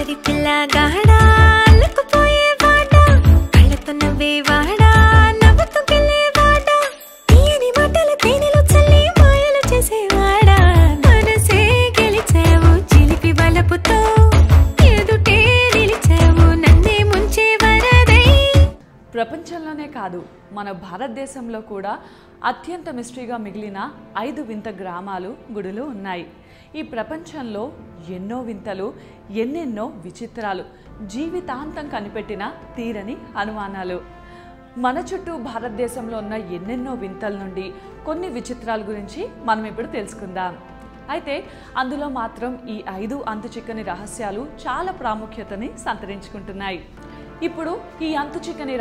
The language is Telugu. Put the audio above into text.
అల్లరి పిల్లగాడా అల్లుకుపోయేవాడా కళ్ళతో నవ్వేవాడా నవ్వుతూ గెలేవాడా తీయని మాటలు తేనెలో చల్లి మాయలు చేసేవాడా మనసే గెలిచావు చిలిపి వలపుతో ఎదుటే నిలిచావు నన్నే ముంచే వరదై. ప్రపంచంలోనే కాదు మన భారతదేశంలో కూడా అత్యంత మిస్టరీగా మిగిలిన 5 వింత గ్రామాలు గుడులు ఉన్నాయి. ఈ ప్రపంచంలో ఎన్నో వింతలు, ఎన్నెన్నో విచిత్రాలు, జీవితాంతం కనిపెట్టిన తీరని అనుమానాలు. మన చుట్టూ భారతదేశంలో ఉన్న ఎన్నెన్నో వింతల నుండి కొన్ని విచిత్రాల గురించి మనం ఇప్పుడు తెలుసుకుందాం. అయితే అందులో మాత్రం ఈ 5 అంతుచిక్కని రహస్యాలు చాలా ప్రాముఖ్యతని సంతరించుకుంటున్నాయి. ఇప్పుడు ఈ అంతుచిక్కని